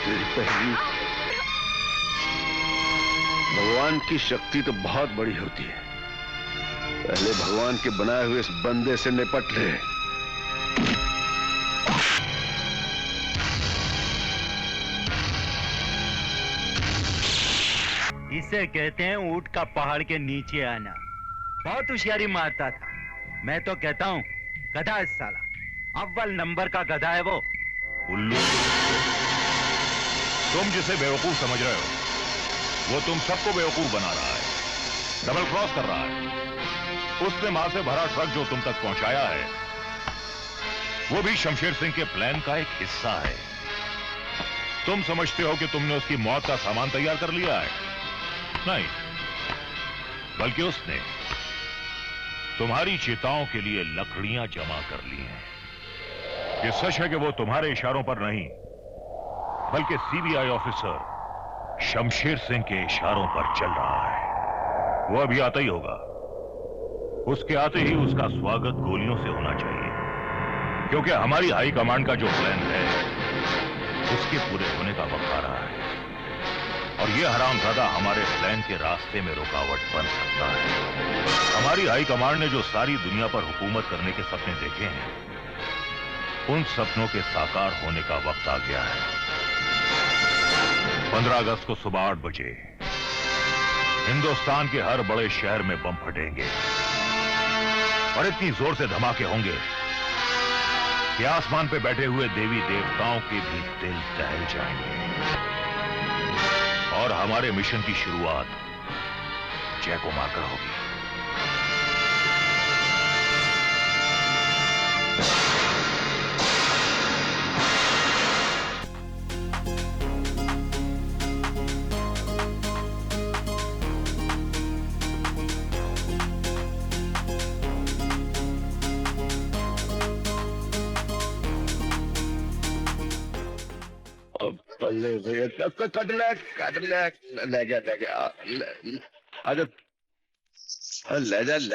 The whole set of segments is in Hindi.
तेरी पहली। भगवान की शक्ति तो बहुत बड़ी होती है। पहले भगवान के बनाए हुए इस बंदे से निपट ले। इसे कहते हैं ऊंट का पहाड़ के नीचे आना। बहुत होशियारी मारता था। मैं तो कहता हूँ गधा है साला। अव्वल नंबर का गधा है वो। उल्लू। तुम जिसे बेवकूफ समझ रहे हो वो तुम सबको बेवकूफ बना रहा है, डबल क्रॉस कर रहा है। उसने मां से भरा ट्रक जो तुम तक पहुंचाया है वो भी शमशेर सिंह के प्लान का एक हिस्सा है। तुम समझते हो कि तुमने उसकी मौत का सामान तैयार कर लिया है? नहीं, बल्कि उसने तुम्हारी चिताओं के लिए लकड़ियां जमा कर ली हैं। ये सच है कि वो तुम्हारे इशारों पर नहीं बल्कि सीबीआई ऑफिसर शमशेर सिंह के इशारों पर चल रहा है। वो अभी आता ही होगा। उसके आते ही उसका स्वागत गोलियों से होना चाहिए, क्योंकि हमारी हाई कमांड का जो प्लान है उसके पूरे होने का वक्त आ रहा है और ये हरामजादा हमारे प्लान के रास्ते में रुकावट बन सकता है। हमारी हाई कमांड ने जो सारी दुनिया पर हुकूमत करने के सपने देखे हैं उन सपनों के साकार होने का वक्त आ गया है। 15 अगस्त को सुबह 8 बजे हिंदुस्तान के हर बड़े शहर में बम फटेंगे और इतनी जोर से धमाके होंगे कि आसमान पे बैठे हुए देवी देवताओं के भी दिल दहल जाएंगे और हमारे मिशन की शुरुआत जय को मारकर होगी। भैया कट ले जा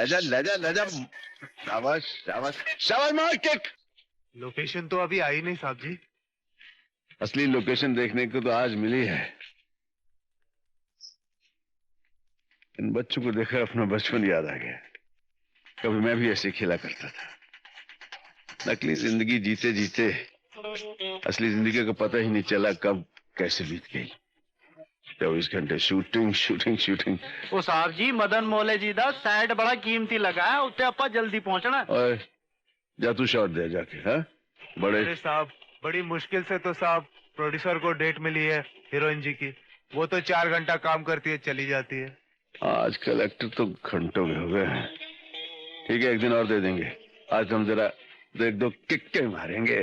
आजा, ले जा। शाबाश शाबाश शाबाश, मार किक। लोकेशन तो अभी आई नहीं साहब जी। असली लोकेशन देखने को तो आज मिली है। इन बच्चों को देखकर अपना बचपन याद आ गया। कभी मैं भी ऐसे खेला करता था। नकली जिंदगी जीते जीते असली जिंदगी का पता ही नहीं चला कब कैसे बीत गई। 24 घंटे शूटिंग शूटिंग शूटिंग। ओ साहब जी, मदन मोले जी दा साइड बड़ा कीमती लगा है, उत्ते आपा जल्दी पहुंचना। ओए जा तू शॉट दे जाके। हाँ बड़े। अरे साहब, बड़ी मुश्किल से तो साहब प्रोड्यूसर को डेट मिली है हीरोइन जी की। वो तो 4 घंटा काम करती है, चली जाती है। आजकल एक्टर तो घंटों में हो गए हैं। ठीक है, एक दिन और दे देंगे। आज हम जरा 1-2 किक्के मारेंगे।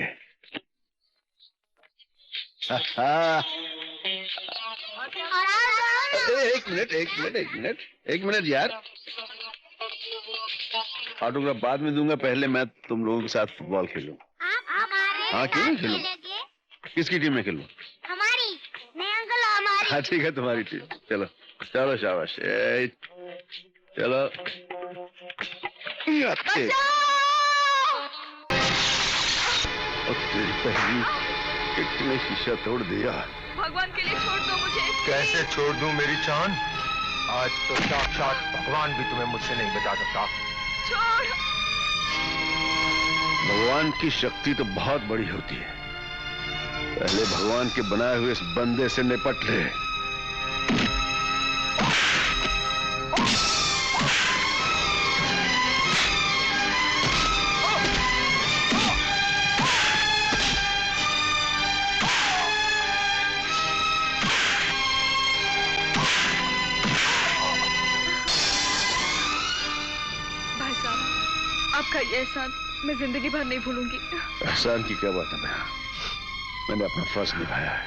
एक मिनट यार, ऑटोग्राफ बाद में दूंगा, पहले मैं तुम लोगों के साथ फुटबॉल खेलूं। हाँ क्यों नहीं खेलूं? किसकी टीम में खेलूं? हमारी नहीं अंकल, हमारी। हाँ ठीक है, तुम्हारी टीम। चलो चलो शाबाश। चलो तेरी पहली किक ने शीशा तोड़ दिया। भगवान के लिए छोड़ दो मुझे। कैसे छोड़ दूं मेरी जान? आज तो साक्षात भगवान भी तुम्हें मुझसे नहीं बचा सकता। छोड़। भगवान की शक्ति तो बहुत बड़ी होती है। पहले भगवान के बनाए हुए इस बंदे से निपट ले। आपका ये एहसान मैं जिंदगी भर नहीं भूलूंगी। एहसान की क्या बात है बहन, मैंने अपना फर्ज निभाया है।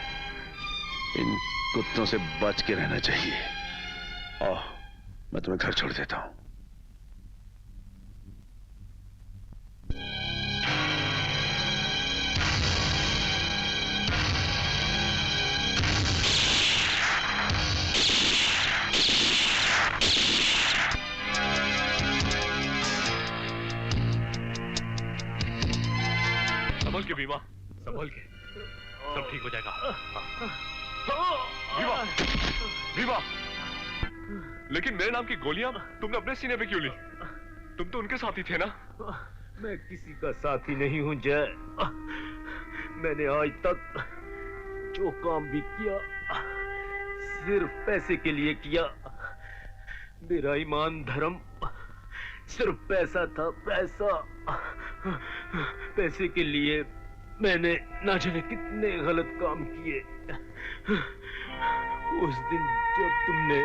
इन कुत्तों से बच के रहना चाहिए। आओ मैं तुम्हें घर छोड़ देता हूँ। संभल के बीमा, संभल के, सब ठीक हो जाएगा। बीमा, बीमा, लेकिन मेरे नाम की गोलियां तुमने अपने सीने पे क्यों ली? तुम तो उनके साथी थे ना? मैं किसी का साथी नहीं हूं जय। मैंने आज तक जो काम भी किया सिर्फ पैसे के लिए किया। मेरा ईमान धर्म सिर्फ पैसा था, पैसा। पैसे के लिए मैंने ना जाने कितने गलत काम किए। उस दिन जब तुमने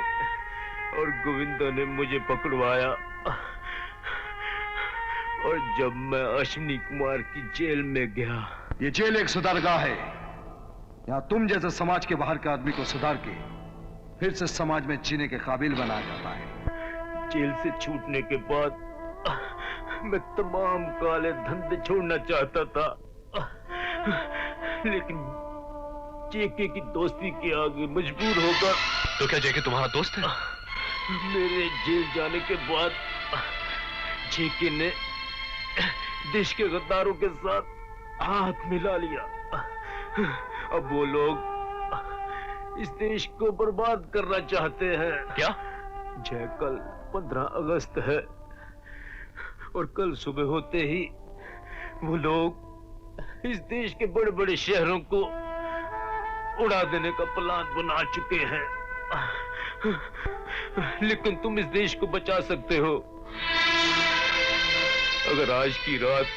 और गोविंदा ने मुझे पकड़वाया और जब मैं अश्विनी कुमार की जेल में गया। ये जेल एक सुधारगाह है। यहाँ तुम जैसे समाज के बाहर के आदमी को सुधार के फिर से समाज में जीने के काबिल बनाया जाता है। जेल से छूटने के बाद मैं तमाम काले धंधे छोड़ना चाहता था, लेकिन जेके की दोस्ती के आगे मजबूर होकर। तो क्या जेके तुम्हारा दोस्त है? मेरे जेल जाने के बाद जेके ने देश के गद्दारों के साथ हाथ मिला लिया। अब वो लोग इस देश को बर्बाद करना चाहते हैं। क्या? जय, कल 15 अगस्त है और कल सुबह होते ही वो लोग इस देश के बड़े बड़े शहरों को उड़ा देने का प्लान बना चुके हैं। लेकिन तुम इस देश को बचा सकते हो अगर आज की रात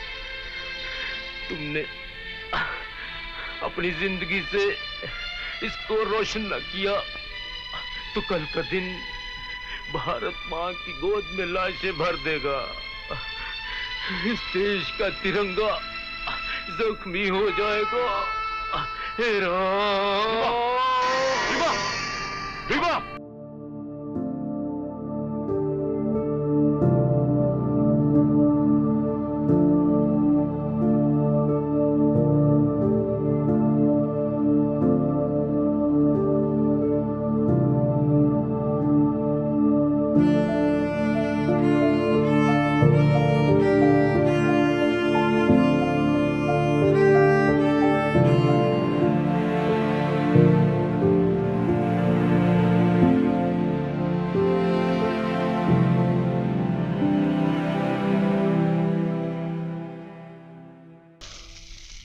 तुमने अपनी जिंदगी से इसको रोशन न किया तो कल का दिन भारत मां की गोद में लाशें भर देगा। इस देश का तिरंगा जख्मी हो जाएगा। हे राम! बीमा! बीमा!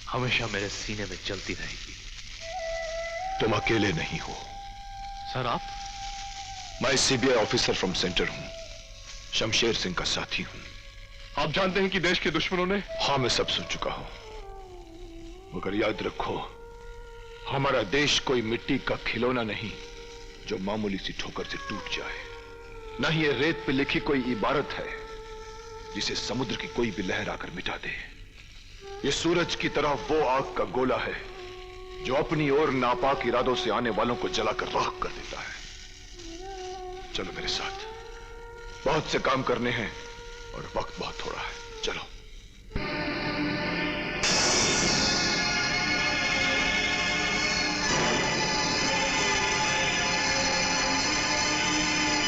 हमेशा मेरे सीने में चलती रहेगी। तुम अकेले नहीं हो। सर आप? मैं सीबीआई ऑफिसर फ्रॉम सेंटर हूं, शमशेर सिंह का साथी हूं। आप जानते हैं कि देश के दुश्मनों ने? हाँ, मैं सब सुन चुका हूं, मगर याद रखो, हमारा देश कोई मिट्टी का खिलौना नहीं जो मामूली सी ठोकर से टूट जाए। न ही ये रेत पे लिखी कोई इबारत है जिसे समुद्र की कोई भी लहर आकर मिटा दे। ये सूरज की तरह वो आग का गोला है जो अपनी ओर नापाक इरादों से आने वालों को जलाकर राख कर देता है। चलो मेरे साथ, बहुत से काम करने हैं और वक्त बहुत थोड़ा है। चलो।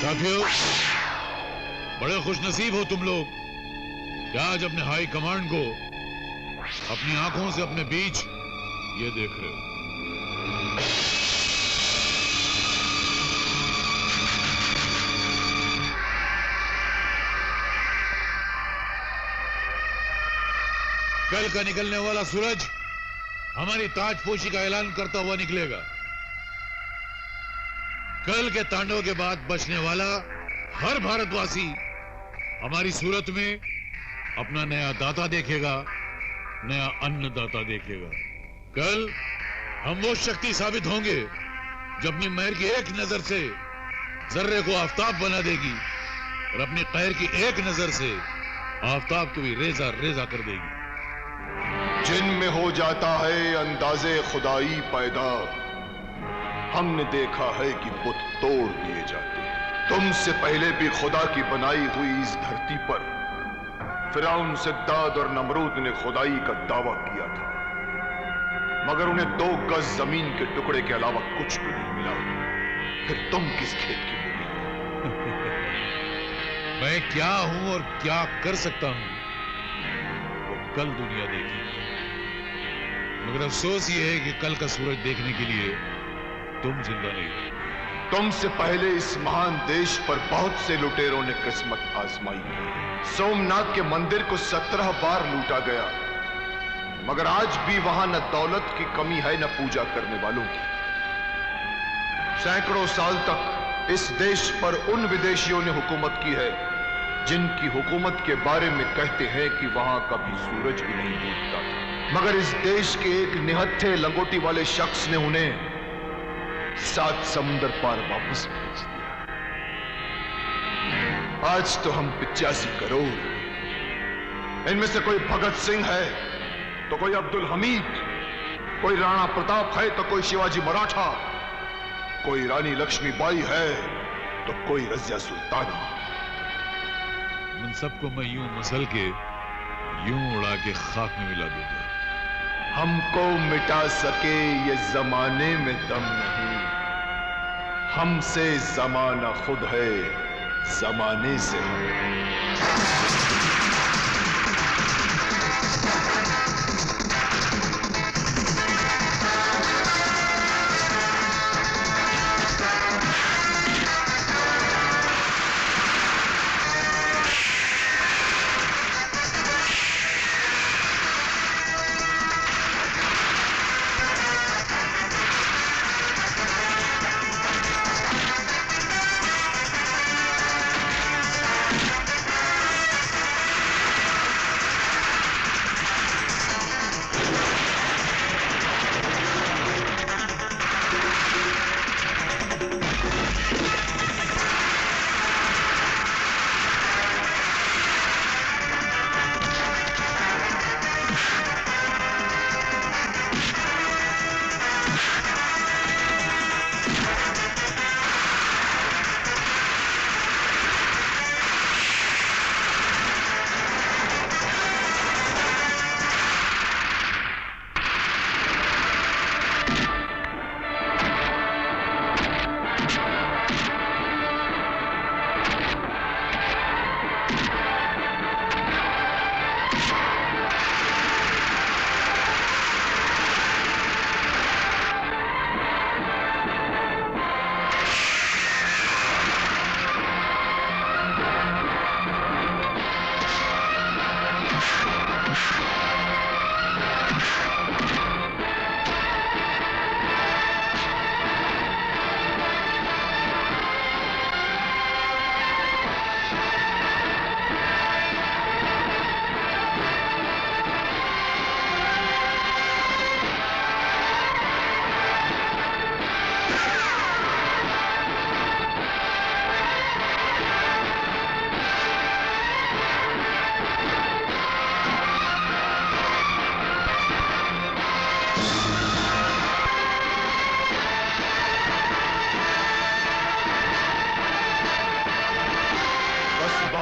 साथियों, बड़े खुशनसीब हो तुम लोग क्या आज अपने हाई कमांड को अपनी आंखों से अपने बीच ये देख रहे हो। कल का निकलने वाला सूरज हमारी ताजपोशी का ऐलान करता हुआ निकलेगा। कल के तांडव के बाद बचने वाला हर भारतवासी हमारी सूरत में अपना नया दाता देखेगा, नया अन्नदाता देखेगा। कल हम वो शक्ति साबित होंगे जो अपनी मेहर की एक नजर से जर्रे को आफताब बना देगी और अपनी कहर की एक नजर से आफताब को भी रेजा रेजा कर देगी। जिनमें हो जाता है अंदाजे खुदाई पैदा, हमने देखा है कि बुत तोड़ दिए जाते हैं। तुमसे पहले भी खुदा की बनाई हुई इस धरती पर फिरौन, सिद्दाद और नमरूद ने खुदाई का दावा किया था, मगर उन्हें 2 गज जमीन के टुकड़े के अलावा कुछ भी नहीं मिला। फिर तुम किस खेत की मूली हो? मैं क्या हूं और क्या कर सकता हूं वो कल दुनिया देखेगी। मगर अफसोस ये है कि कल का सूरज देखने के लिए तुम जिंदा नहीं हो। तुमसे पहले इस महान देश पर बहुत से लुटेरों ने किस्मत आजमाई। सोमनाथ के मंदिर को 17 बार लूटा गया, मगर आज भी वहां न दौलत की कमी है न पूजा करने वालों की। सैकड़ों साल तक इस देश पर उन विदेशियों ने हुकूमत की है जिनकी हुकूमत के बारे में कहते हैं कि वहां कभी सूरज भी नहीं डूबता था, मगर इस देश के एक निहत्थे लंगोटी वाले शख्स ने उन्हें 7 समुंदर पार वापस भेज दिया। आज तो हम 85 करोड़, इनमें से कोई भगत सिंह है तो कोई अब्दुल हमीद, कोई राणा प्रताप है तो कोई शिवाजी मराठा, कोई रानी लक्ष्मीबाई है तो कोई रजिया सुल्ताना। उन सबको मैं यूं मसल के यूं उड़ा के खाक में मिला दूंगा। हमको मिटा सके ये जमाने में दम नहीं, हमसे जमाना खुद है, जमाने से हम।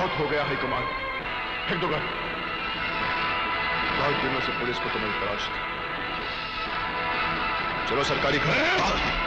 हो गया है कमाल, फेंक दो घर। बहुत दिनों से पुलिस को तुम्हें तलाश थी। चलो सरकारी घर।